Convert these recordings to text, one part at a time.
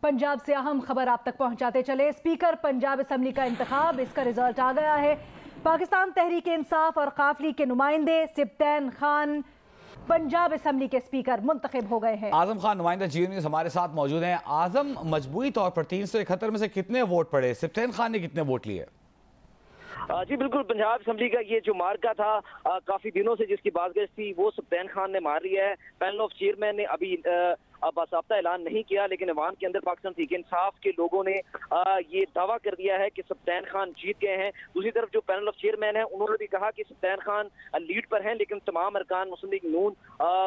पंजाब से अहम खबर आप तक पहुंचाते चले। स्पीकर पंजाब असम्बली का इंतखाब, इसका रिजल्ट आ गया है। पाकिस्तान तहरीक इंसाफ और काफली के नुमाइंदे सिब्तैन खान पंजाब असम्बली के स्पीकर मुंतखब हो गए हैं। आजम खान नुमाइंदा जी न्यूज़ हमारे साथ मौजूद हैं। आजम, मजबूरी तौर पर 371 में से कितने वोट पड़े? सिब्तैन खान ने कितने वोट लिए? जी बिल्कुल, पंजाब असम्बली का ये जो मार्का था काफी दिनों से जिसकी बातगश थी वो सिब्तैन खान ने मार लिया है। पैनल ऑफ चेयरमैन ने अभी बाकायदा ऐलान नहीं किया, लेकिन अवाम के अंदर पाकिस्तान तहरीक इंसाफ के लोगों ने ये दावा कर दिया है कि सिब्तैन खान जीत गए हैं। दूसरी तरफ जो पैनल ऑफ चेयरमैन है उन्होंने भी कहा कि सिब्तैन खान लीड पर हैं, लेकिन तमाम अरकान मुस्लिम लीग नून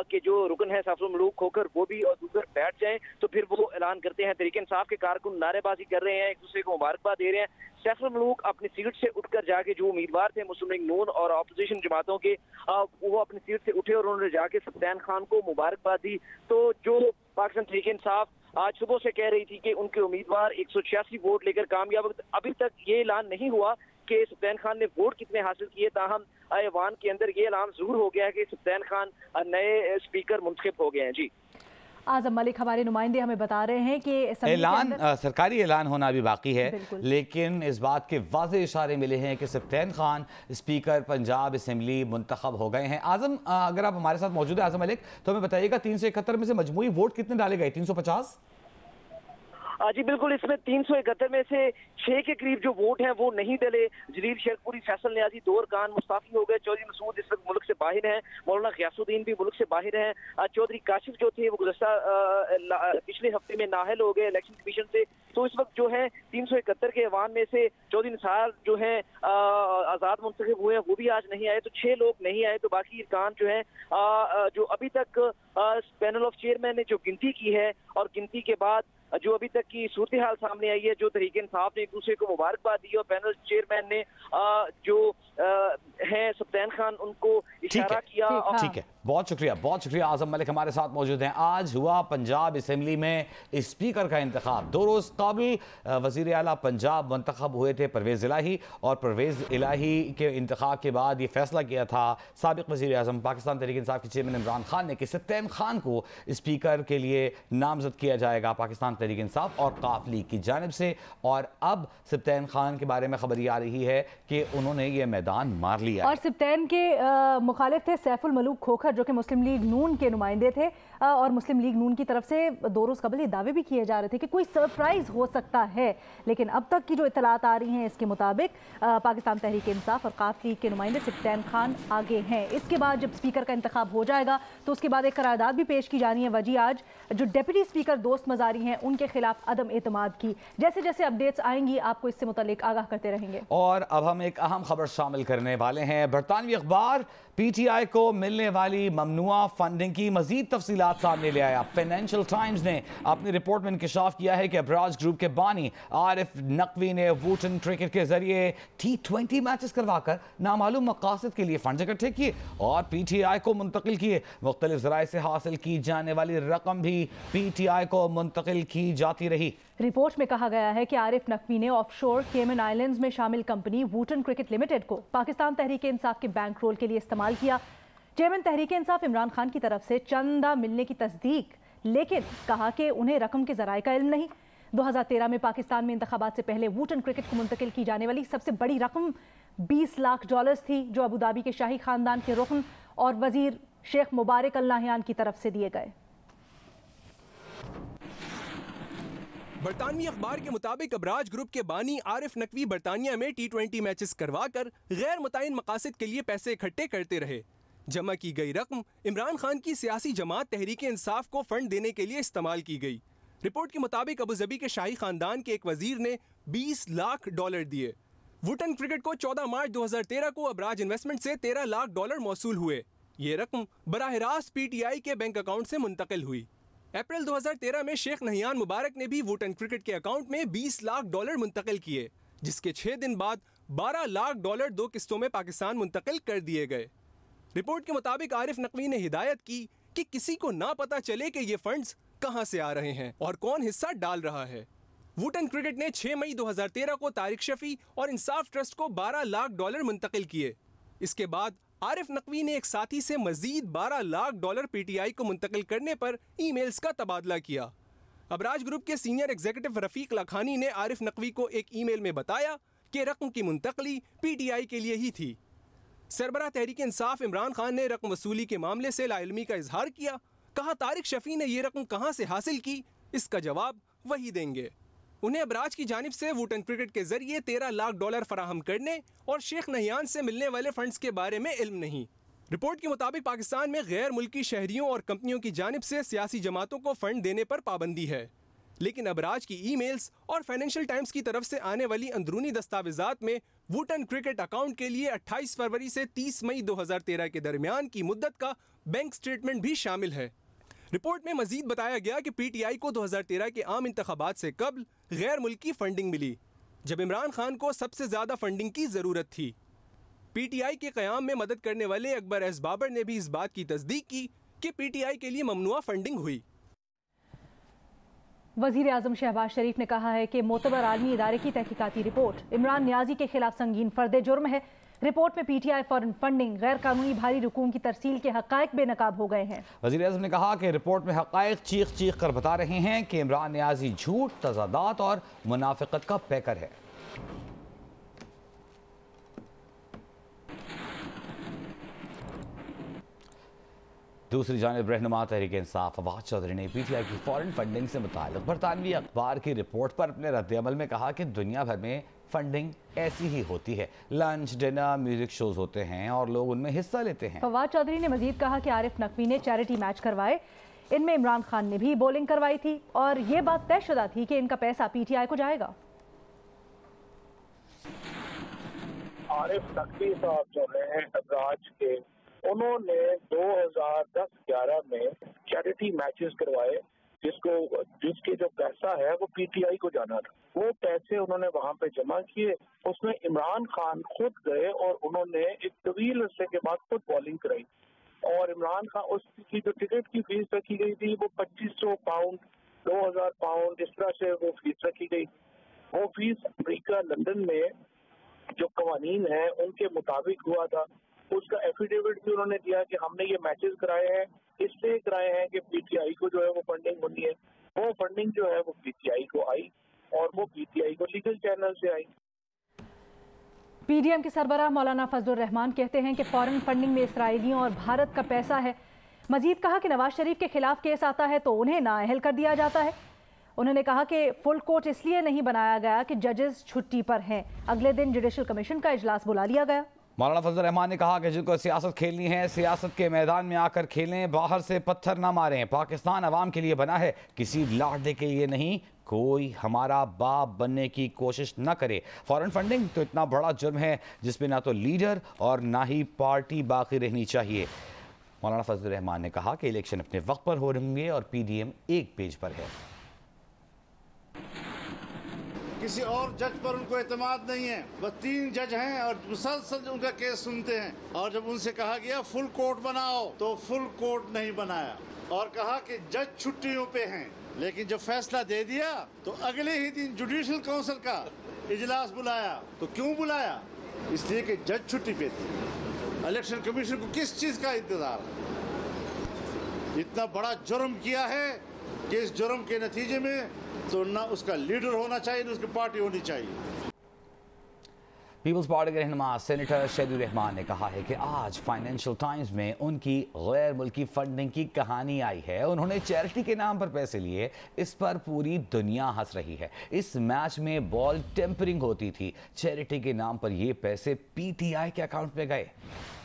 के जो रुकन है सैफुल मलूक खोखर वो भी और दूसरे बैठ जाएं तो फिर वो ऐलान करते हैं। तहरीक इंसाफ के कारकुन नारेबाजी कर रहे हैं, एक दूसरे को मुबारकबाद दे रहे हैं। सैफुल मलूक अपनी सीट से उठकर जाके जो उम्मीदवार थे मुस्लिम लीग नून और अपोजिशन जमातों के वो अपनी सीट से उठे और उन्होंने जाके सिब्तैन खान को मुबारकबाद दी। तो जो पाकिस्तान तहरीक इंसाफ आज सुबह से कह रही थी कि उनके उम्मीदवार 186 वोट लेकर कामयाब, अभी तक ये ऐलान नहीं हुआ कि सिब्तैन खान ने वोट कितने हासिल किए। ताहम ऐवान के अंदर ये ऐलान जरूर हो गया है कि सिब्तैन खान नए स्पीकर मुंतखब हो गए हैं। जी आजम मलिक हमारे नुमाइंदे हमें बता रहे हैं कि ऐलान सरकारी ऐलान होना अभी बाकी है, लेकिन इस बात के वाज़े इशारे मिले हैं कि सिब्तैन खान स्पीकर पंजाब असम्बली मुंतखब हो गए हैं। आजम, अगर आप हमारे साथ मौजूद है आजम मलिक, तो हमें बताइएगा 371 में से मजमूई वोट कितने डाले गए? 350? जी बिल्कुल, इसमें 371 में से 6 के करीब जो वोट हैं वो नहीं डले। जलील शेखपुरी, फैसल नियाजी, दो अरकान मुस्ताफी हो गए। चौधरी मसूद इस वक्त मुल्क से बाहर हैं, मौलाना गियासुद्दीन भी मुल्क से बाहर हैं। चौधरी काशिफ जो थे वो गुज़श्ता पिछले हफ्ते में नाहल हो गए इलेक्शन कमीशन से। तो इस वक्त जो है 371 के अवान में से चौधरी निसार जो है आज़ाद मुंतखब हुए हैं वो भी आज नहीं आए, तो 6 लोग नहीं आए। तो बाकी अरकान जो है जो अभी तक पैनल ऑफ चेयरमैन ने जो गिनती की है और गिनती के बाद जो अभी तक की सूरत हाल सामने आई है, जो तहरीक इंसाफ ने एक दूसरे को मुबारकबाद दी और पैनल चेयरमैन ने जो हैं सिब्तैन खान उनको इशारा किया। ठीक है, बहुत शुक्रिया आजम मलिक हमारे साथ मौजूद हैं। आज हुआ पंजाब असम्बली में स्पीकर का इंतखाब। 2 रोज़ काबिल वज़ीर आला पंजाब मुंतखब हुए थे परवेज़ इलाही, और परवेज़ इलाही के इंतखाब के बाद ये फैसला किया था साबिक़ वज़ीर आज़म पाकिस्तान तहरीक इंसाफ के चेयरमैन इमरान खान ने कि सिब्तैन खान को स्पीकर के लिए नामजद किया जाएगा पाकिस्तान तहरीक इंसाफ और काफली की जानिब से। और अब सिब्तैन खान के बारे में खबर ये आ रही है कि उन्होंने ये मैदान मार लिया। और सिब्तैन के मुखालिफ थे सैफुल मलूक खोखर, जो कि मुस्लिम लीग नून के नुमाइंदे थे, और मुस्लिम लीग नून की तरफ से 2 रोज़ कबल ये दावे भी किए जा रहे थे कि कोई सरप्राइज हो सकता है। लेकिन अब तक की जो इतलात आ रही हैं इसके मुताबिक पाकिस्तान तहरीक इंसाफ और काफली के नुमाइंदे सिब्तैन खान आगे हैं। इसके बाद जब स्पीकर का इंतखाब हो जाएगा तो उसके बाद एक करारदाद भी पेश की जानी है। वजी आज जो डिप्टी स्पीकर दोस्त मजारी हैं उनके खिलाफ अदम एतमाद की। जैसे जैसे अपडेट्स आएंगी आपको इससे मुतालिक आगाह करते रहेंगे। और अब हम एक अहम खबर शामिल करने वाले हैं। बरतानवी अखबार PTI को मिलने वाली ममनुआ फंडिंग की मजीद तफसीलात सामने ले आया। फाइनेंशियल टाइम्स ने अपनी रिपोर्ट में इंकशाफ किया है कि अबराज ग्रुप के बानी आरिफ नकवी ने वुटन क्रिकेट के जरिए T20 मैचेस करवाकर नामालूम मकासद के लिए फंड इकट्ठे किए और PTI को मुंतकिल किए। मुख्तलिफ ज़राए से हासिल की जाने वाली रकम भी PTI को मुंतकिल की जाती रही। रिपोर्ट में कहा गया है कि आरिफ नकवी ने ऑफशोर केमन आइलैंड्स में शामिल कंपनी वुटन क्रिकेट लिमिटेड को पाकिस्तान तहरीक इंसाफ के बैंक रोल के लिए इस्तेमाल किया। चेयरमैन तहरीक इंसाफ इमरान खान की तरफ से चंदा मिलने की तस्दीक, लेकिन कहा कि उन्हें रकम के जराए का इल्म नहीं। 2013 में पाकिस्तान में इंतखाबात से पहले वुटन क्रिकेट को मुंतकिल की जाने वाली सबसे बड़ी रकम $20 लाख थी, जो अबू धाबी के शाही खानदान के रुकन और वजीर शेख मुबारक अल नाहियान की तरफ से दिए गए। बरतानवी अखबार के मुताबिक अबराज ग्रुप के बानी आरिफ नकवी बरतानिया में T20 मैचेस करवाकर गैर मुतय्यन मकासद के लिए पैसे इकट्ठे करते रहे। जमा की गई रकम इमरान खान की सियासी जमात तहरीक इंसाफ को फंड देने के लिए इस्तेमाल की गई। रिपोर्ट के मुताबिक अबू धाबी के शाही खानदान के एक वजीर ने $20 लाख दिए। वुटन क्रिकेट को 14 मार्च 2013 को अबराज इन्वेस्टमेंट से $13 लाख मौसूल हुए। ये रकम बराह रास्त PTI के बैंक अकाउंट से मुंतकिल हुई। अप्रैल 2013 में शेख नहियान मुबारक ने भी वुटन क्रिकेट के अकाउंट में $20 लाख मुंतकिल किए, जिसके 6 दिन बाद $12 लाख 2 किस्तों में पाकिस्तान मुंतकिल कर दिए गए। रिपोर्ट के मुताबिक आरिफ नकवी ने हिदायत की कि किसी को ना पता चले कि ये फंड्स कहां से आ रहे हैं और कौन हिस्सा डाल रहा है। वुटन क्रिकेट ने 6 मई 2013 को तारिक शफी और इंसाफ ट्रस्ट को $12 लाख मुंतकिल किए। इसके बाद आरिफ नकवी ने एक साथी से मजीद $12 लाख PTI को मुंतकिल करने पर ईमेल्स का तबादला किया। अबराज ग्रुप के सीनियर एग्जीक्यूटिव रफीक लखानी ने आरिफ नकवी को एक ईमेल में बताया कि रकम की मुंतकली पीटीआई के लिए ही थी। सरबराह तहरीक इंसाफ इमरान खान ने रकम वसूली के मामले से लाइल्मी का इजहार किया। कहा तारिक शफी ने ये रकम कहां से हासिल की, इसका जवाब वही देंगे। उन्हें अबराज की जानिब से वुटन क्रिकेट के जरिए $13 लाख फराहम करने और शेख नहियान से मिलने वाले फंड्स के बारे में इल्म नहीं। रिपोर्ट के मुताबिक पाकिस्तान में गैर मुल्की शहरियों और कंपनियों की जानिब से सियासी जमातों को फंड देने पर पाबंदी है, लेकिन अबराज की ईमेल्स और फाइनेंशियल टाइम्स की तरफ से आने वाली अंदरूनी दस्तावेजात में वुटन क्रिकेट अकाउंट के लिए 28 फरवरी से 30 मई 2013 के दरमियान की मुद्दत का बैंक स्टेटमेंट भी शामिल है। रिपोर्ट में मजीद बताया गया कि पीटीआई को 2013 के आम इंतखाबात से कबल गैर मुल्की फंडिंग मिली, जब इमरान खान को सबसे ज्यादा फंडिंग की जरूरत थी। पीटीआई के क़याम में मदद करने वाले अकबर एस बाबर ने भी इस बात की तस्दीक की कि पीटीआई के लिए ममनुआ फंडिंग हुई। वज़ीर आज़म शहबाज शरीफ ने कहा है कि मोतबर आलमी इदारे की तहकीकाती रिपोर्ट इमरान नियाजी के खिलाफ संगीन फर्द जुर्म है। रिपोर्ट में पीटीआई फॉरेन फंडिंग, गैर कानूनी भारी रकूम की तरसील के हक़ाइक़ बेनकाब हो गए हैं। वज़ीर आज़म ने कहा कि रिपोर्ट में हक़ाइक़ चीख चीख कर बता रहे हैं कि इमरान नियाजी झूठ, तज़ादात और मुनाफ़िक़त का पैकर है। दूसरी जानिब रहनुमा तहरीक इंसाफ फवाद चौधरी ने पीटीआई की फॉरेन फंडिंग से मुताल्लिक़ बरतानवी अखबार की रिपोर्ट पर अपने रद्द-ए-अमल में कहा कि दुनिया भर में फंडिंग ऐसी ही होती है। लंच, डिनर, म्यूजिक शोज होते हैं और लोग उनमें हिस्सा लेते हैं। फवाद चौधरी ने मजीद कहा कि आरिफ नकवी ने चैरिटी मैच करवाए, इनमें इमरान खान ने भी बॉलिंग करवाई थी और ये बात तयशुदा थी कि इनका पैसा पीटीआई को जाएगा। आरिफ नकवी साहब जो हैं अबराज के, उन्होंने 2010-11 में चैरिटी मैचेस करवाए जिसके जो पैसा है वो पीटीआई को जाना था। वो पैसे उन्होंने वहां पे जमा किए। उसमें इमरान खान खुद गए और उन्होंने एक तवील अरसे के बाद खुद बॉलिंग कराई और इमरान खान उसकी जो टिकट की फीस रखी गई थी वो 2500 पाउंड, 2000 पाउंड, इस तरह से वो फीस रखी गई। वो फीस अमेरिका लंदन में जो कवानीन है उनके मुताबिक हुआ था। उसका एफिडेविट भी उन्होंने दिया कि हमने ये मैचेस कराए हैं, इसलिए कराए हैं कि पीटीआई को जो है वो फंडिंग होनी है। वो फंडिंग जो है वो पीटीआई को आई और वो पीटीआई को लीगल चैनल से आई। पीडीएम के सरबराह मौलाना फजलुर रहमान कहते हैं कि फॉरेन फंडिंग में इसराइलियों और भारत का पैसा है। मजीद कहा कि नवाज शरीफ के खिलाफ केस आता है तो उन्हें नाअहल कर दिया जाता है। उन्होंने कहा कि फुल कोर्ट इसलिए नहीं बनाया गया कि जजेस छुट्टी पर हैं। अगले दिन जुडिशल कमीशन का इजलास बुला लिया गया। मौलाना फजल रहमान ने कहा कि जिनको सियासत खेलनी है सियासत के मैदान में आकर खेलें, बाहर से पत्थर ना मारें। पाकिस्तान अवाम के लिए बना है, किसी लाडले के लिए नहीं। कोई हमारा बाप बनने की कोशिश ना करे। फॉरेन फंडिंग तो इतना बड़ा जुर्म है जिसमें ना तो लीडर और ना ही पार्टी बाकी रहनी चाहिए। मौलाना फजल रहमान ने कहा कि इलेक्शन अपने वक्त पर हो होंगे और पीडीएम एक पेज पर है। किसी और जज पर उनको एतमाद नहीं है। बस 3 जज हैं और मुसलसल उनका केस सुनते हैं। और जब उनसे कहा गया फुल कोर्ट बनाओ तो फुल कोर्ट नहीं बनाया और कहा कि जज छुट्टियों पे हैं। लेकिन जब फैसला दे दिया तो अगले ही दिन जुडिशल काउंसिल का इजलास बुलाया। तो क्यों बुलाया? इसलिए कि जज छुट्टी पे थे। इलेक्शन कमीशन को किस चीज का इंतजार? इतना बड़ा जुर्म किया है कि इस जुर्म के नतीजे में तो ना उसका लीडर होना चाहिए, ना उसकी पार्टी होनी चाहिए। पीपल्स पार्टी के रहनुमा सेनेटर शहीदुर रहमान ने कहा है कि आज फाइनेंशियल टाइम्स में उनकी गैर मुल्की फंडिंग की कहानी आई है। उन्होंने चैरिटी के नाम पर पैसे लिए, इस पर पूरी दुनिया हंस रही है। इस मैच में बॉल टेम्परिंग होती थी, चैरिटी के नाम पर ये पैसे पीटीआई के अकाउंट में गए।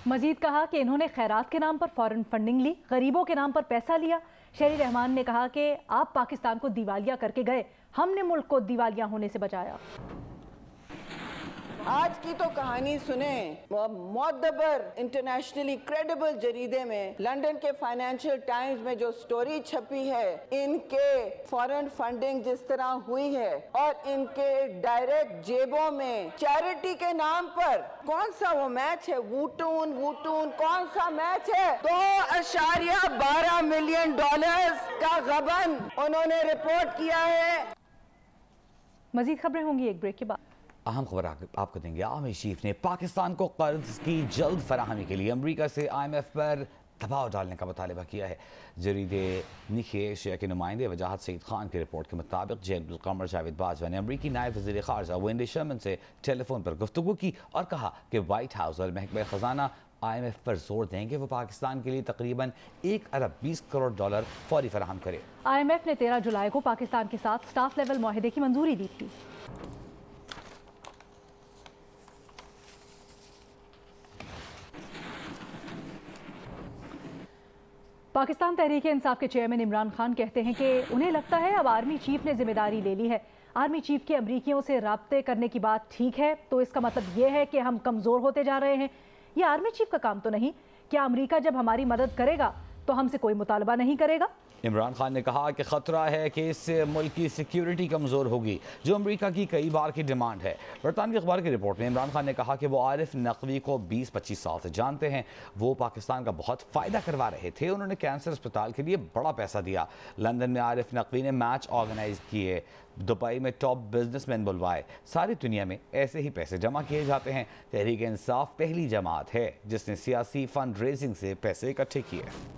मजीद कहा कि इन्होंने खैरात के नाम पर फॉरेन फंडिंग ली, गरीबों के नाम पर पैसा लिया। शहरी रहमान ने कहा कि आप पाकिस्तान को दिवालिया करके गए, हमने मुल्क को दिवालिया होने से बचाया। आज की तो कहानी सुने। मोतबर इंटरनेशनली क्रेडिबल जरीदे में, लंदन के फाइनेंशियल टाइम्स में जो स्टोरी छपी है, इनके फॉरेन फंडिंग जिस तरह हुई है और इनके डायरेक्ट जेबों में चैरिटी के नाम पर, कौन सा वो मैच है, वूटून कौन सा मैच है, $2.12 मिलियन का गबन उन्होंने रिपोर्ट किया है। मजीद खबरें होंगी एक ब्रेक के बाद। अहम खबर आपको देंगे। आर्मी चीफ ने पाकिस्तान को कर्ज की जल्द फराहमी के लिए अमेरिका से IMF पर दबाव डालने का मुतालबा किया है। जरीदे निखे एशिया के नुमाइंदे वजाहत सईद खान की रिपोर्ट के मुताबिक जनरल कमर जावेद बाजवा ने अमरीकी नायब वज़ीर ख़ारजा वेंडी शर्मन से टेलीफोन पर गुफ्तगू की और कहा कि वाइट हाउस और महकमा ख़जाना IMF पर जोर देंगे वो पाकिस्तान के लिए तकरीबन $1 अरब 20 करोड़ फौरी फराहम करे। IMF ने 13 जुलाई को पाकिस्तान के साथ स्टाफ लेवल मुआहदे की मंजूरी दी थी। पाकिस्तान तहरीक इंसाफ के चेयरमैन इमरान खान कहते हैं कि उन्हें लगता है अब आर्मी चीफ ने जिम्मेदारी ले ली है। आर्मी चीफ की अमरीकियों से राब्ते करने की बात ठीक है, तो इसका मतलब यह है कि हम कमज़ोर होते जा रहे हैं। ये आर्मी चीफ का काम तो नहीं। क्या अमेरिका जब हमारी मदद करेगा तो हमसे कोई मुतालबा नहीं करेगा? इमरान खान ने कहा कि खतरा है कि इससे मुल्क की सिक्योरिटी कमज़ोर होगी, जो अमेरिका की कई बार की डिमांड है। बरतानवी अखबार की रिपोर्ट में इमरान खान ने कहा कि वो आरिफ नकवी को 20-25 साल से जानते हैं। वो पाकिस्तान का बहुत फ़ायदा करवा रहे थे। उन्होंने कैंसर अस्पताल के लिए बड़ा पैसा दिया। लंदन में आरिफ नकवी ने मैच ऑर्गेनाइज किए, दुबई में टॉप बिजनेसमैन बुलवाए। सारी दुनिया में ऐसे ही पैसे जमा किए जाते हैं। तहरीक इंसाफ पहली जमात है जिसने सियासी फंड रेजिंग से पैसे इकट्ठे किए।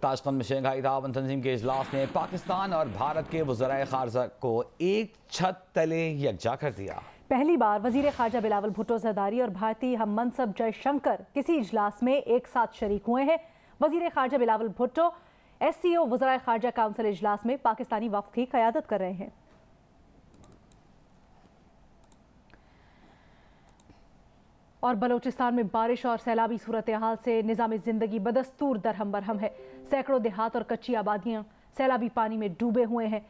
ताशकंद में शंघाई ताउन तंजीम के इजलास ने पाकिस्तान और भारत के वज़राए ख़ारजा को एक छत तले यकजा कर दिया। पहली बार वज़ीर ख़ारजा बिलावल भुट्टो ज़रदारी और भारतीय हम मनसब जयशंकर किसी इजलास में एक साथ शरीक हुए हैं। वज़ीर ख़ारजा बिलावल भुट्टो SCO वज़राए ख़ारजा काउंसिल इजलास में पाकिस्तानी वफ़द की क़यादत कर रहे हैं। और बलूचिस्तान में बारिश और सैलाबी सूरत हाल से निज़ाम ज़िंदगी बदस्तूर दरहम बरहम है। सैकड़ों देहात और कच्ची आबादियाँ सैलाबी पानी में डूबे हुए हैं।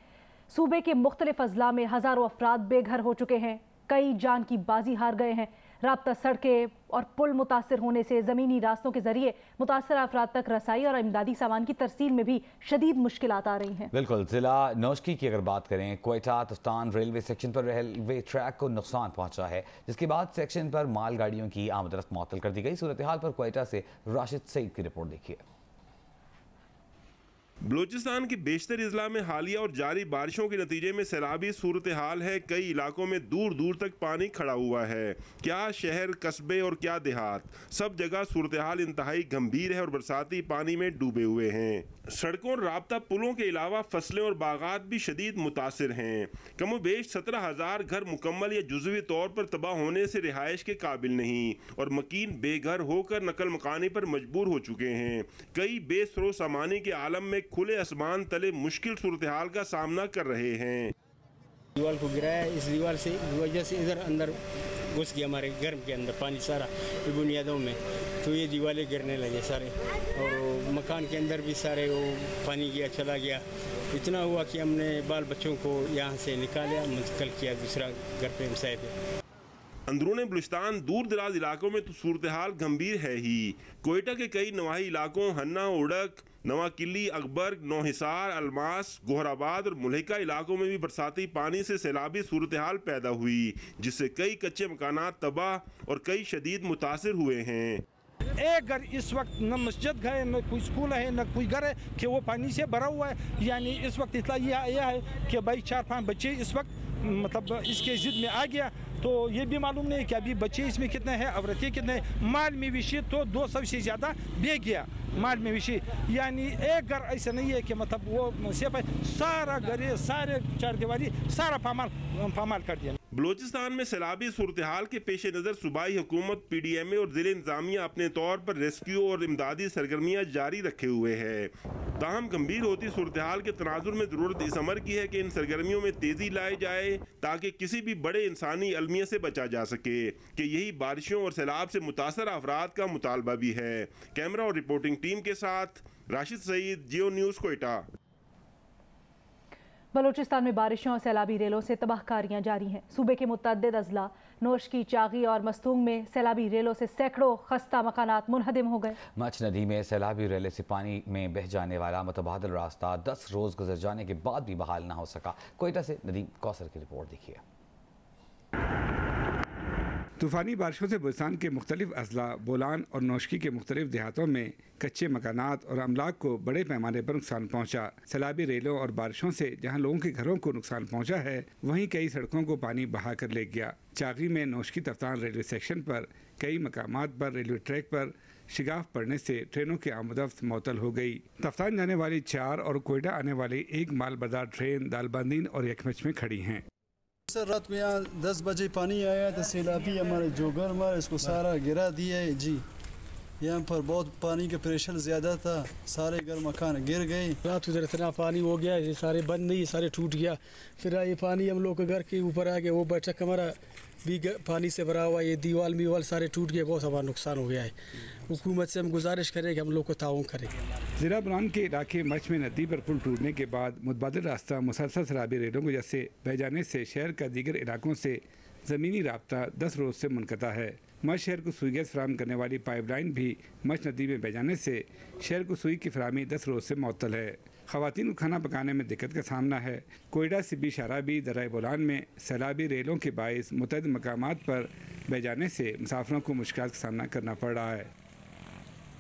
सूबे के मुख्तलिफ अजला में हज़ारों अफराद बेघर हो चुके हैं। कई जान की बाजी हार गए हैं। राब्ता सड़कें और पुल मुतासर होने से ज़मीनी रास्तों के जरिए मुतासर अफराद तक रसाई और इमदादी सामान की तरसील में भी शदीद मुश्किलात आ रही हैं। बिल्कुल, ज़िला नौशकी की अगर बात करें, क्वेटा तुफ्तान रेलवे सेक्शन पर रेलवे ट्रैक को नुकसान पहुंचा है, जिसके बाद सेक्शन पर मालगाड़ियों की आमदरफ्त मुअत्तल कर दी गई। सूरत हाल पर क्वेटा से राशिद सईद की रिपोर्ट देखिए। बलूचिस्तान के बेशतर इजला में हालिया और जारी बारिशों के नतीजे में सैलाबी सूरत हाल है। कई इलाकों में दूर दूर तक पानी खड़ा हुआ है। क्या शहर, कस्बे और क्या देहात, सब जगह सूरत हाल इंतहाई गंभीर है और बरसाती पानी में डूबे हुए हैं। सड़कों और राब्ता पुलों के अलावा फसलें और बागात भी शदीद मुतासिर हैं। कमो बेश 17,000 घर मुकम्मल या जुज़वी तौर पर तबाह होने से रिहाइश के काबिल नहीं और मकीन बेघर होकर नकल मकानी पर मजबूर हो चुके हैं। कई बेसरो सामानी के आलम में खुले आसमान तले मुश्किल सूरत हाल का सामना कर रहे हैं। दीवार को गिराया, इस दीवार से वजह से इधर अंदर घुस गया हमारे घर के अंदर पानी सारा बुनियादों में, तो ये दीवारें गिरने लगे सारे और मकान के अंदर भी सारे वो पानी गया चला गया। इतना हुआ कि हमने बाल बच्चों को यहाँ से निकाला, मुंतकिल किया दूसरा घर पे हमसाए पे। अंदरूनी बलूचिस्तान दूर दराज इलाकों में तो सूरत हाल गंभीर है ही। कोयटा के कई नवाही इलाकों हन्ना, उड़क, नवा किली, अकबर, नौहिसार, अलमास, गोहराबाद और मुल्हिका इलाकों में भी बरसाती पानी से सैलाबी सूरत हाल पैदा हुई, जिससे कई कच्चे मकानात तबाह और कई शदीद मुतासिर हुए हैं। एक घर इस वक्त न मस्जिद है, न कोई स्कूल है, न कोई घर है कि वो पानी से भरा हुआ है। यानी इस वक्त इतना यह है कि भाई 4-5 बच्चे इस वक्त मतलब इसके जिद में आ गया, तो ये भी मालूम नहीं कि अभी बच्चे इसमें कितने हैं, औरतें कितने हैं। माल मवेशी तो 200 से ज़्यादा बह गया माल मवेशी। यानी एक घर ऐसा नहीं है कि मतलब वो सिर्फ सारा घर, सारे चारदीवारी सारा पामाल कर दिया। बलूचिस्तान में सैलाबी सूरत हाल के पेश नज़र सूबाई हुकूमत, PDMA और ज़िले इंतज़ामिया अपने तौर पर रेस्क्यू और इमदादी सरगर्मियाँ जारी रखे हुए है। ताहम गंभीर होती सूरत हाल के तनाजुर में ज़रूरत इस अमर की है कि इन सरगर्मियों में तेज़ी लाई जाए ताकि किसी भी बड़े इंसानी अलमिया से बचा जा सके, कि यही बारिशों और सैलाब से मुतासर अफराद का मुतालबा भी है। कैमरा और रिपोर्टिंग टीम के साथ राशिद सईद, जियो न्यूज़, कोयटा। बलूचिस्तान में बारिशों और सैलाबी रेलों से तबाहकारियां जारी हैं। सूबे के मुतअद्दिद अजला नौशकी, चागी और मस्तूंग में सैलाबी रेलों से सैकड़ों खस्ता मकानात मुनहदिम हो गए। मच नदी में सैलाबी रेले से पानी में बह जाने वाला मुतबादल रास्ता 10 रोज गुजर जाने के बाद भी बहाल न हो सका। कोयटा से नदीम कौसर की रिपोर्ट देखिए। तूफ़ानी बारिशों से बलूचिस्तान के मुख्तलिफ अजला, बोलान और नौशकी के मुख्तलिफ देहातों में कच्चे मकानात और अमलाक को बड़े पैमाने पर नुकसान पहुँचा। सैलाबी रेलों और बारिशों से जहाँ लोगों के घरों को नुकसान पहुँचा है, वहीं कई सड़कों को पानी बहा कर ले गया। चाकरी में नौशकी तफ्तान रेलवे सेक्शन पर कई मकामात पर रेलवे ट्रैक पर शिगाफ पड़ने से ट्रेनों की आमदरफ्त मअतल हो गई। तफ्तान जाने वाली 4 और कोयडा आने वाली 1 मालबरदार ट्रेन दालबंदीन और यकमच में खड़ी हैं। सर रात में यहाँ 10 बजे पानी आया तो सैलाबी हमारे जो घर हमारे इसको सारा गिरा दिया है जी। यहाँ पर बहुत पानी का प्रेशर ज़्यादा था, सारे घर मकान गिर गए। रात उधर इतना पानी हो गया, ये सारे बंद नहीं, सारे टूट गया। फिर ये पानी हम लोग के घर के ऊपर आ गया, वो बैठक हमारा भी पानी से भरा हुआ, ये दीवार सारे टूट गए, बहुत हमारा नुकसान हो गया है। हुकूमत से हम गुजारिश करें कि हम लोग को ताउन करें। ज़िला बलान के इलाके मच में नदी पर पुल टूटने के बाद मुतबादिल रास्ता मुसलसल सैलाबी रेलों की वजह से बह जाने से शहर का दीगर इलाकों से ज़मीनी राब्ता 10 रोज़ से मुनक़ता है। मच शहर को सुई गैस फराहम करने वाली पाइपलाइन भी मच नदी में बह जाने से शहर को सुई की फराहमी 10 रोज़ से मुअत्तल है। ख़वातीन को खाना पकाने में दिक्कत का सामना है। कोयडा सिबी शाराबी दराए बोलान में सैलाबी रेलों के बाइस मुतअद्दिद मकामात पर बह जाने से मुसाफिरों को मुश्किल का सामना करना पड़ रहा है।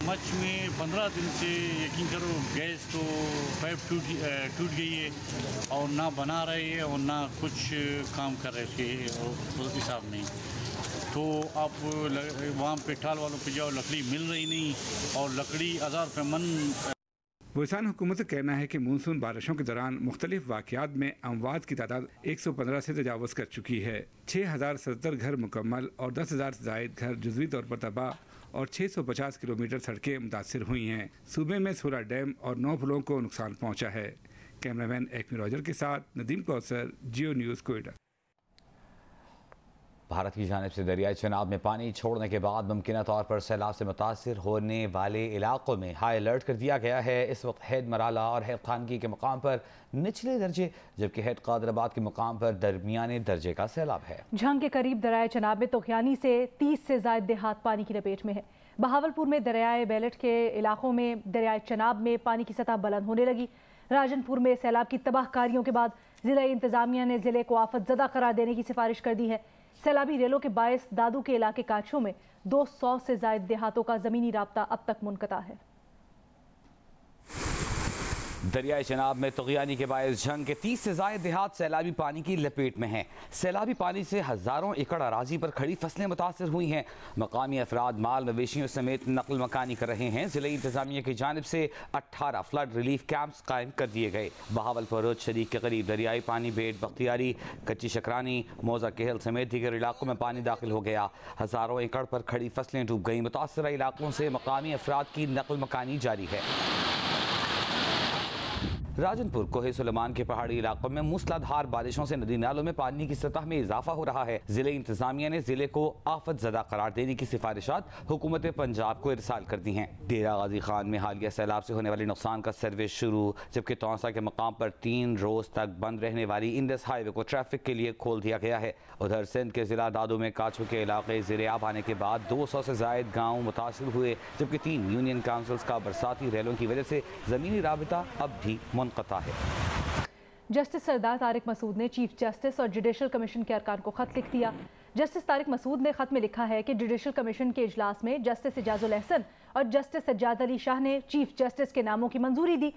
मच में 15 दिन से यकीन करो गैस तो पाइप टूट गई है और ना बना रहे हैं और ना कुछ काम कर रहे थे और हिसाब नहीं। तो आप वहाँ पेट्रोल वालों पे जाओ, लकड़ी मिल रही नहीं और लकड़ी 1000 रुपये मन। बलूचिस्तान हुकूमत का कहना है कि मानसून बारिशों के दौरान मुख्तलिफ वाक़यात में अमवात की तादाद 115 से तजावज़ कर चुकी है। 6077 घर मुकम्मल और 10,000 से ज़ायद घर जुज़वी तौर पर तबाह और 650 किलोमीटर सड़कें मुतासिर हुई हैं। सूबे में 16 डैम और 9 पुलों को नुकसान पहुँचा है। कैमरामैन एक्मी रॉजर के साथ नदीम कौसर, जियो न्यूज़, कोयडा। भारत की जानिब से दरियाई चनाब में पानी छोड़ने के बाद मुमकिन तौर पर सैलाब से मुतासिर होने वाले इलाकों में हाई अलर्ट कर दिया गया है। इस वक्त हैद मराला और हैद खानगी के मुकाम पर निचले दर्जे, जबकि हैद कादराबाद के मुकाम पर दरमियाने दर्जे का सैलाब है। झंग के करीब दरियाए चनाब में तोखयानी से 30 से ज़ायद देहात पानी की लपेट में है। बहावलपुर में दरियाए बेलट के इलाकों में दरियाए चनाब में पानी की सतह बुलंद होने लगी। राजनपुर में सैलाब की तबाहकारियों के बाद जिला इंतजामिया ने जिले को आफत ज़दा करार देने की सिफारिश कर दी है। सैलाबी रेलों के बायस दादू के इलाके काछों में 200 से ज़ायद देहातों का ज़मीनी राब्ता अब तक मुनक़ता है। दरियाई चनाब में तग़ियानी के बायस झंग के 30 से ज़ायद देहात सैलाबी पानी की लपेट में हैं। सैलाबी पानी से हज़ारों एकड़ अराजी पर खड़ी फसलें मुतासिर हुई हैं। मकामी अफराद माल मवेशियों समेत नकल मकानी कर रहे हैं। ज़िला इंतजामिया की जानिब से 18 फ्लड रिलीफ कैंप्स कायम कर दिए गए। बहावलपुर शरीक के करीब दरियाई पानी बेट बख्तियारी, कच्ची शकरानी, मौजा केहल समेत दीगर इलाकों में पानी दाखिल हो गया। हज़ारों एकड़ पर खड़ी फसलें डूब गई। मुतासरा इलाकों से मकामी अफराद की नकल मकानी जारी है। राजनपुर कोहे सुलेमान के पहाड़ी इलाकों में मूसलाधार बारिशों से नदी नालों में पानी की सतह में इजाफा हो रहा है। जिले इंतजामिया ने जिले को आफत ज़दा करार देने की सिफारिशात हुकूमत पंजाब को इरसाल कर दी हैं। डेरा गाजी खान में हालिया सैलाब से होने वाले नुकसान का सर्वे शुरू, जबकि तौसा के मकाम पर 3 रोज तक बंद रहने वाली इंडस हाईवे को ट्रैफिक के लिए खोल दिया गया है। उधर सिंध के जिला दादू में काछू के इलाके ज़ेर-ए-आब आने के बाद 200 से ज़ायद गाँव मुतासिर हुए, जबकि 3 यूनियन काउंसिल्स का बरसाती रेलों की वजह से ज़मीनी राबिता अब भी मुनक़ता है। जस्टिस सरदार तारिक मसूद ने चीफ जस्टिस और जुडिशल कमीशन के अरकान को खत लिख दिया। जस्टिस तारिक मसूद ने खत में लिखा है कि जुडिशल कमीशन के इजलास में जस्टिस इजाजुल एहसन और जस्टिस सज्जाद अली शाह ने चीफ जस्टिस के नामों की मंजूरी दी।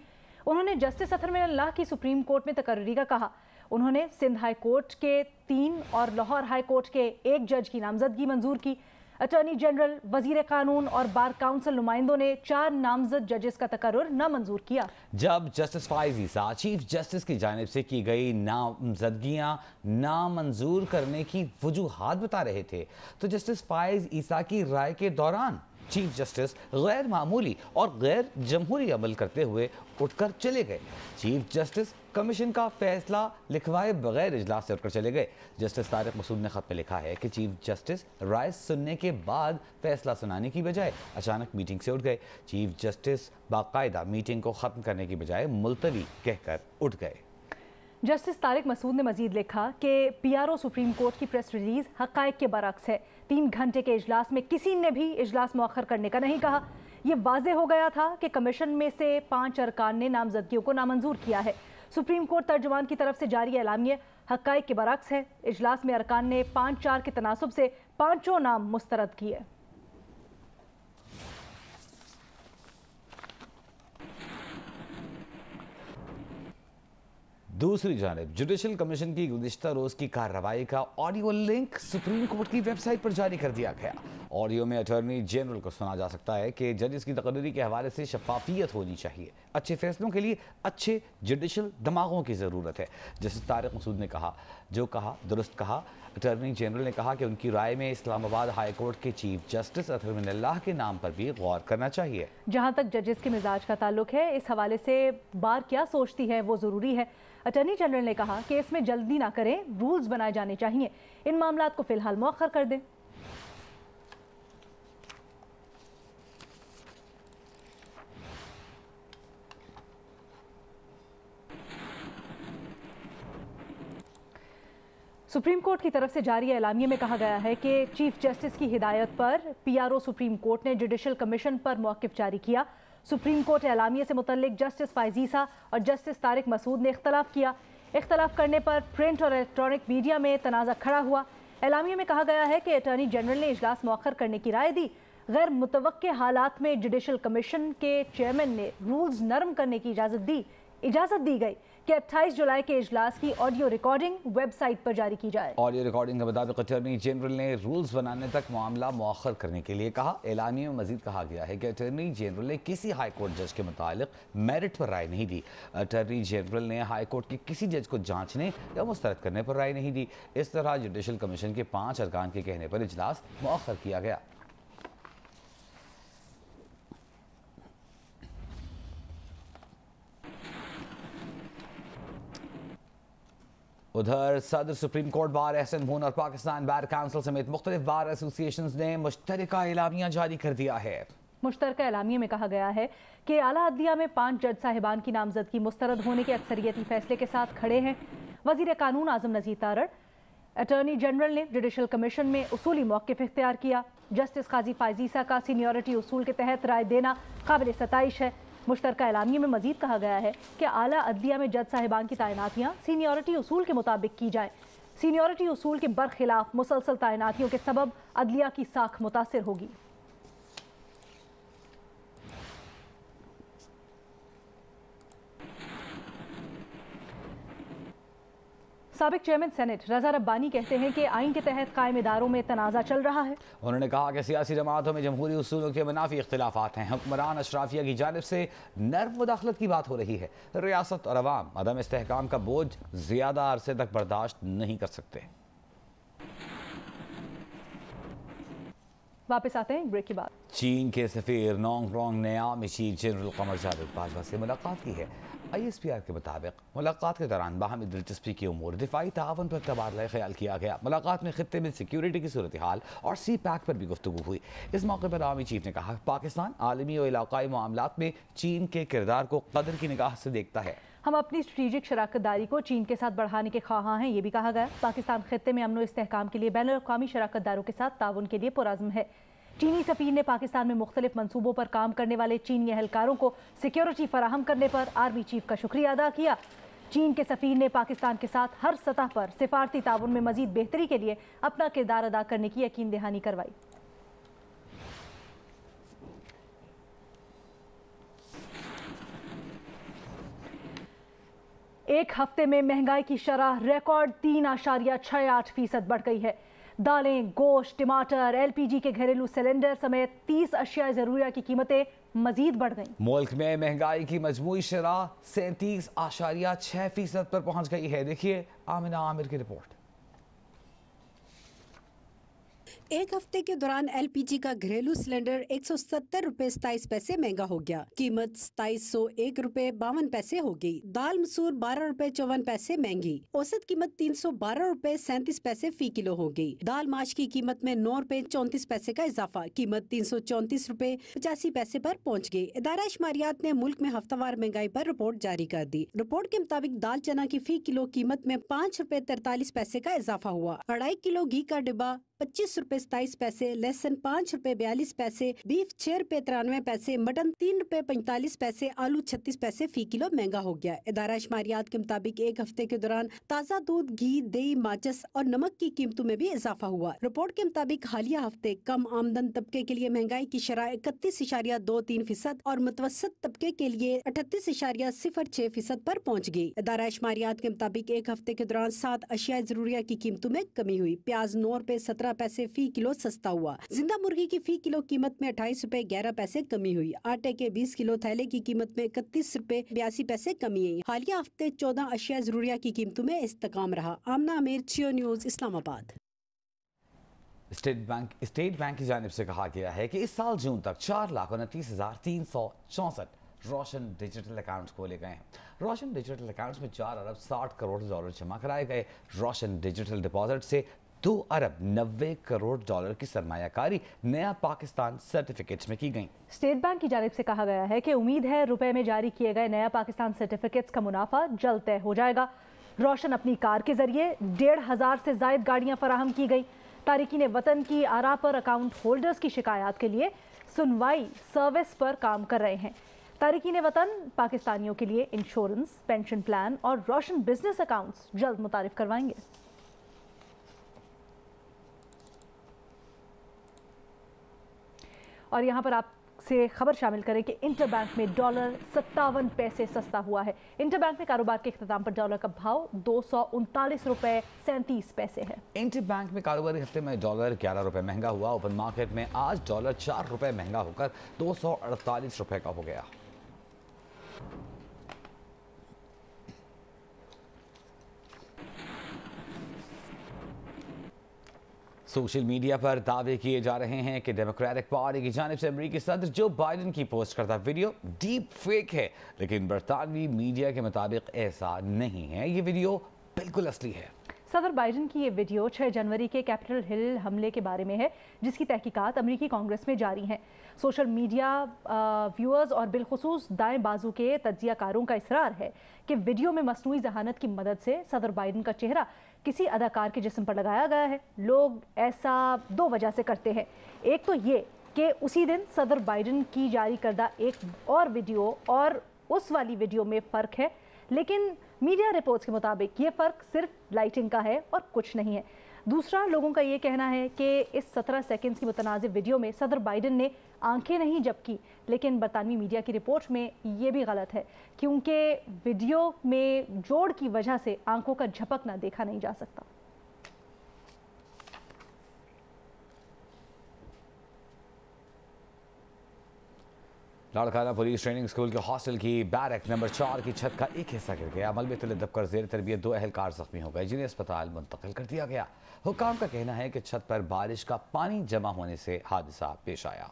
उन्होंने जस्टिस अतर मिनल्लाह की सुप्रीम कोर्ट में तकर्री का कहा। उन्होंने सिंध हाई कोर्ट के 3 और लाहौर हाई कोर्ट के 1 जज की नामजदगी मंजूर की। अटॉर्नी जनरल, वजीर कानून और बार काउंसिल नुमाइंदों ने 4 नामजद जजेस का तकर्रुर नामंजूर किया। जब जस्टिस फाइज ईसा चीफ जस्टिस की जानिब से की गई नामजदगियां नामंजूर करने की वजूहात बता रहे थे, तो जस्टिस फाइज ईसा की राय के दौरान चीफ जस्टिस गैर मामूली और गैर जमहूरी अमल करते हुए उठकर चले गए। चीफ जस्टिस कमीशन का फैसला लिखवाए बगैर इजलास से उठकर चले गए। जस्टिस तारिक मसूद ने खत में लिखा है कि चीफ जस्टिस राय सुनने के बाद फैसला सुनाने की बजाय अचानक मीटिंग से उठ गए। चीफ जस्टिस बाकायदा मीटिंग को ख़त्म करने की बजाय मुलतवी कहकर उठ गए। जस्टिस तारिक मसूद ने मजीद लिखा कि PRO सुप्रीम कोर्ट की प्रेस रिलीज हक़ाइक़ के बरअक्स है। 3 घंटे के इजलास में किसी ने भी इजलास मुअख्खर करने का नहीं कहा। ये वाज़ेह हो गया था कि कमीशन में से 5 अरकान ने नामजदगियों को नामंजूर किया है। सुप्रीम कोर्ट तर्जुमान की तरफ से जारी एलामिया हक़ाइक़ के बरअक्स है। इजलास में अरकान ने 5-4 के तनासुब से पांचों नाम मुस्तरद किए। दूसरी जानिब जुडिशल कमीशन की गुज़िश्ता रोज की कार्रवाई का ऑडियो लिंक सुप्रीम कोर्ट की वेबसाइट पर जारी कर दिया गया। ऑडियो में अटॉर्नी जनरल को सुना जा सकता है कि जजेस की तकरीरी के हवाले से शफाफियत होनी चाहिए। अच्छे फैसलों के लिए अच्छे जुडिशल दिमागों की ज़रूरत है। जस्टिस तारिक मसूद ने कहा दुरुस्त कहा। अटॉर्नी जनरल ने कहा कि उनकी राय में इस्लामाबाद हाई कोर्ट के चीफ जस्टिस अतहर मिनल्लाह के नाम पर भी गौर करना चाहिए। जहां तक जजेस के मिजाज का ताल्लुक है, इस हवाले से बार क्या सोचती है वो ज़रूरी है। अटॉर्नी जनरल ने कहा कि इसमें जल्दी ना करें, रूल्स बनाए जाने चाहिए, इन मामलात को फिलहाल मौखर कर दें। सुप्रीम कोर्ट की तरफ से जारी एलामिये में कहा गया है कि चीफ जस्टिस की हिदायत पर पीआरओ सुप्रीम कोर्ट ने जुडिशल कमीशन पर मौक़िफ़ जारी किया। सुप्रीम कोर्ट एलामिये से मुतल्लिक जस्टिस फाइजीसा और जस्टिस तारिक मसूद ने इख्तलाफ किया। इख्तलाफ करने पर प्रिंट और इलेक्ट्रॉनिक मीडिया में तनाज़ा खड़ा हुआ। एलामिये में कहा गया है कि अटॉर्नी जनरल ने इजलास मौखर करने की राय दी। गैर मुतवक्के हालात में जुडिशल कमीशन के चेयरमैन ने रूल्स नरम करने की इजाज़त दी गई कि 28 जुलाई के इजलास की ऑडियो रिकॉर्डिंग वेबसाइट पर जारी की जाए। ऑडियो रिकॉर्डिंग के मुताबिक अटॉर्नी जनरल ने रूल्स बनाने तक मामला मौखर करने के लिए कहा। एलानिया में मजीद कहा गया है कि अटॉर्नी जनरल ने किसी हाई कोर्ट जज के मुतालिक मेरिट पर राय नहीं दी। अटॉर्नी जनरल ने हाई कोर्ट के किसी जज को जांचने या मुस्तरद करने पर राय नहीं दी। इस तरह जुडिशल कमीशन के 5 अरकान के कहने पर इजलास मौखर किया गया। उधर सदर supreme court bar Ehsan moon और पाकिस्तान बार काउंसिल समेत मुख्तलिफ बार एसोसिएशंस ने मुश्तरका एलामिया जारी कर दिया है। मुश्तरका एलामिया में कहा गया है कि आला अदलिया में 5 जज साहिबान की नामजदगी मुस्तरद होने के अक्सरियती फैसले के साथ खड़े हैं। वजीर कानून आजम नज़ीर तारड़, अटॉर्नी जनरल ने जुडिशल कमीशन में उसूली मौक़िफ़ इख्तियार किया। जस्टिस काजी फाइजीसा का सीनियरिटी उसूल के तहत राय देना काबिल सताइश है। मुश्तरका एलामिया में मजीद कहा गया है कि आला अदलिया में जज साहिबान की तैनातियाँ सीनियरिटी उसूल के मुताबिक की जाए। सीनियरिटी उसूल के बरखिलाफ मुसलसल तैनातियों के सबब अदलिया की साख मुतासिर होगी। साबिक चेयरमैन सेनेट रजा रब्बानी कहते हैं कि आइन के तहत कायम इदारों में तनाज़ा चल रहा है। उन्होंने कहा कि सियासी जमातों में जमहूरी उसूलों के मुनाफी इख्तिलाफात हैं। हुक्मरान अशराफिया की जानिब से नर्म मुदाखलत की बात हो रही है। रियासत और अवाम अदम इस्तेहकाम का बोझ ज़्यादा अरसे तक बर्दाश्त नहीं कर सकते। वापस आते हैं ब्रेक के बाद। चीन के सफीर नोंग रोंग ने army chief general Qamar Javed Bajwa से मुलाकात की है। ISPR के मुताबिक मुलाकात के दौरान बाहमी दिलचस्पी के उमूर दिफाई तावन पर तबादला ख्याल किया गया। मुलाकात में खित्ते में सिक्योरिटी की सूरत हाल और CPAC पर भी गुफ्तगू हुई। इस मौके पर आर्मी चीफ ने कहा पाकिस्तान आलमी और इलाकाई मामलात में चीन के किरदार को कदर की निगाह से देखता है। हम अपनी स्ट्रेटेजिक शराकत दारी को चीन के साथ बढ़ाने के ख्वाहां हैं, ये भी कहा गया। पाकिस्तान खित्ते में अमन और इस्तेहकाम के लिए बैनुल-अक़वामी शराकत दारों के साथ ताउन के लिए पुरअज़्म है। चीनी सफीर ने पाकिस्तान में मुख्तलिफ मंसूबों पर काम करने वाले चीनी एहलकारों को सिक्योरिटी फराहम करने पर आर्मी चीफ का शुक्रिया अदा किया। चीन के सफीर ने पाकिस्तान के साथ हर सतह पर सिफारती ताउन में मजीद बेहतरी के लिए अपना किरदार अदा करने की यकीन दहानी करवाई। एक हफ्ते में महंगाई की शरह रिकॉर्ड 3.68% बढ़ गई है। दालें, गोश्त, टमाटर, LPG के घरेलू सिलेंडर समेत 30 अशिया ज़रूरिया की कीमतें मजीद बढ़ गईं। मुल्क में महंगाई की मजमूई शरह 37.6% पर पहुंच गई है। देखिए आमिना आमिर की रिपोर्ट। एक हफ्ते के दौरान LPG का घरेलू सिलेंडर 170 रुपए 27 पैसे महंगा हो गया। कीमत 2701 रुपए 52 पैसे हो गई। दाल मसूर 12 रुपए 54 पैसे महंगी। औसत कीमत 312 रुपए 37 पैसे फी किलो हो गई। दाल माश की कीमत में 9 रुपए 34 पैसे का इजाफा, कीमत 334 रुपए 85 पैसे पर पहुँच गई। इदारा शुमारियात ने मुल्क में हफ्तावार महंगाई पर रिपोर्ट जारी कर दी। रिपोर्ट के मुताबिक दाल चना की फी किलो कीमत में 5 रुपए 43 पैसे का इजाफा हुआ। 2.5 किलो घी का डिब्बा 25 रुपए 27 पैसे, लहसुन 5 रुपए 42 पैसे, बीफ 6 रुपए 93 पैसे, मटन 3 रुपए 45 पैसे, आलू 36 पैसे फी किलो महंगा हो गया। इदारा शुमारियात के मुताबिक एक हफ्ते के दौरान ताज़ा दूध, घी, दही, माचिस और नमक की कीमतों में भी इजाफा हुआ। रिपोर्ट के मुताबिक हालिया हफ्ते कम आमदन तबके के लिए महंगाई की शरह 31.23% और मुतवसत तबके के लिए 38.06% पर पहुँच गई। इदारा शुमारियात के मुताबिक एक हफ्ते के दौरान 7 अशिया जरूरिया की कीमतों में कमी हुई। प्याज 9 रुपए 17 पैसे फी किलो सस्ता हुआ। जिंदा मुर्गी की फी किलो कीमत में 28 रुपए 11 पैसे कमी हुई। आटे के 20 किलो थैले की कीमत में 31 रुपए 82 पैसे कमी आई। हालिया हफ्ते 14 अशिया जरूरिया की कीमतों में इस्तेकाम रहा। आमना आमिर, जियो न्यूज़, इस्लामाबाद। स्टेट बैंक की जानिब से कहा गया है कि इस साल जून तक 4,29,364 रोशन डिजिटल अकाउंट्स खोले गए हैं। रोशन डिजिटल अकाउंट्स में 4 अरब 60 करोड़ डॉलर जमा कराए गए। रोशन डिजिटल डिपॉजिट से 2 अरब 90 करोड़ डॉलर की सरमायाकारी नया पाकिस्तान सर्टिफिकेट्स में की गई। स्टेट बैंक की जानिब से कहा गया है कि उम्मीद है रुपए में जारी किए गए नया पाकिस्तान सर्टिफिकेट्स का मुनाफा जल्द तय हो जाएगा। रोशन अपनी कार के जरिए 1,500 से ज्यादा गाड़ियां फराहम की गई। तारिकीन वतन की आरा पर अकाउंट होल्डर्स की शिकायत के लिए सुनवाई सर्विस पर काम कर रहे हैं। तारिकीन वतन पाकिस्तानियों के लिए इंश्योरेंस, पेंशन प्लान और रोशन बिजनेस अकाउंट्स जल्द मुतारिफ करवाएंगे। और यहाँ पर आपसे खबर शामिल करें कि इंटरबैंक में डॉलर 57 पैसे सस्ता हुआ है। इंटरबैंक में कारोबार के इख्तिताम पर डॉलर का भाव 239 रुपए 37 पैसे है। इंटरबैंक में कारोबारी हफ्ते में डॉलर 11 रुपए महंगा हुआ। ओपन मार्केट में आज डॉलर 4 रुपए महंगा होकर 248 रुपए का हो गया। सोशल मीडिया पर दावे किए जा रहे हैं कि डेमोक्रेटिक पार्टी की जानिब से अमेरिकी सदर जो बाइडेन की पोस्ट करता वीडियो डीप फेक है, लेकिन बरतानवी मीडिया के मुताबिक ऐसा नहीं है। ये वीडियो बिल्कुल असली है। सदर बाइडेन की ये वीडियो 6 जनवरी के कैपिटल हिल हमले के बारे में है, जिसकी तहकीकात अमेरिकी कांग्रेस में जारी हैं। सोशल मीडिया व्यूअर्स और बिलखुसूस दाएं बाजू के तज्जियाकारों का इसरार है कि वीडियो में मसनूई जहानत की मदद से सदर बाइडेन का चेहरा किसी अदाकार के जिस्म पर लगाया गया है। लोग ऐसा 2 वजह से करते हैं। एक तो ये कि उसी दिन सदर बाइडेन की जारी करदा एक और वीडियो और उस वाली वीडियो में फ़र्क है, लेकिन मीडिया रिपोर्ट्स के मुताबिक ये फ़र्क सिर्फ लाइटिंग का है और कुछ नहीं है। दूसरा, लोगों का ये कहना है कि इस 17 सेकंड्स की मुतनाज़िब वीडियो में सदर बाइडेन ने आंखें नहीं झपकी, लेकिन बरतानवी मीडिया की रिपोर्ट में ये भी गलत है, क्योंकि वीडियो में जोड़ की वजह से आंखों का झपकना देखा नहीं जा सकता। लाड़काना पुलिस ट्रेनिंग स्कूल के हॉस्टल की बैरक नंबर 4 की छत का एक हिस्सा गिर गया। मलबे तले दबकर जेर तरबियत 2 अहलकार जख्मी हो गए, जिन्हें अस्पताल मुंतकिल कर दिया गया। हुक्काम का कहना है कि छत पर बारिश का पानी जमा होने से हादसा पेश आया।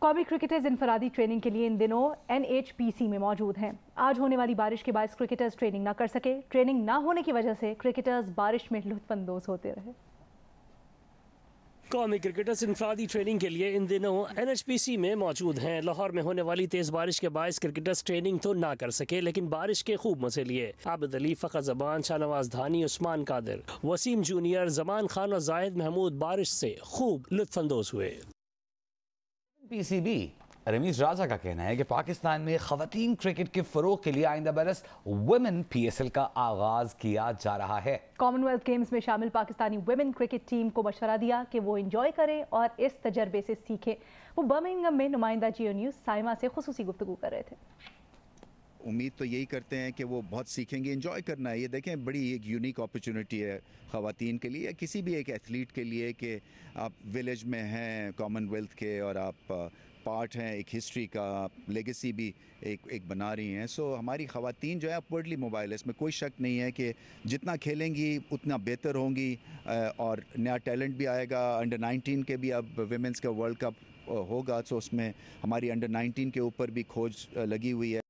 कौमी क्रिकेटर्स इनफरादी ट्रेनिंग के लिए इन दिनों NHPC में मौजूद हैं। आज होने वाली बारिश के बायस क्रिकेटर्स ट्रेनिंग ना कर सके। ट्रेनिंग ना होने की वजह से क्रिकेटर्स बारिश में लुत्फानंदोज होते रहे। कौमी क्रिकेटर्स इनफरादी ट्रेनिंग के लिए इन दिनों NHPC में मौजूद हैं। लाहौर में होने वाली तेज बारिश के बायस क्रिकेटर्स ट्रेनिंग तो ना कर सके, लेकिन बारिश के खूब मजे लिए। आबिद अली, फ़खर ज़बान, शाहनवाज धानी, उस्मान कादिर, वसीम जूनियर, जमान खान और जाहिद महमूद बारिश से खूब लुत्फानंदोज हुए। PCB रमीज राजा का कहना है कि पाकिस्तान में ख़वातीन क्रिकेट के फ़रोग़ के लिए आइंदा बरस वुमेन PSL का आगाज़ किया जा रहा है। कॉमनवेल्थ गेम्स में शामिल पाकिस्तानी वुमेन क्रिकेट टीम को मशवरा दिया कि वो इंजॉय करें और इस तजर्बे से सीखें। वो बर्मिंघम में नुमाइंदा जियो न्यूज़ साइमा से खुसूसी गुफ्तगू कर रहे थे। उम्मीद तो यही करते हैं कि वो बहुत सीखेंगे, एंजॉय करना है। ये देखें, बड़ी एक यूनिक अपॉर्चुनिटी है ख़वातीन के लिए या किसी भी एक एथलीट के लिए कि आप विलेज में हैं कॉमनवेल्थ के और आप पार्ट हैं एक हिस्ट्री का, आप लेगेसी भी एक बना रही हैं। सो हमारी ख़वातीन जो है अपवर्डली मोबाइल है, इसमें कोई शक नहीं है कि जितना खेलेंगी उतना बेहतर होंगी और नया टैलेंट भी आएगा। अंडर 19 के भी अब विमेंस का वर्ल्ड कप होगा, तो उसमें हमारी अंडर 19 के ऊपर भी खोज लगी हुई है।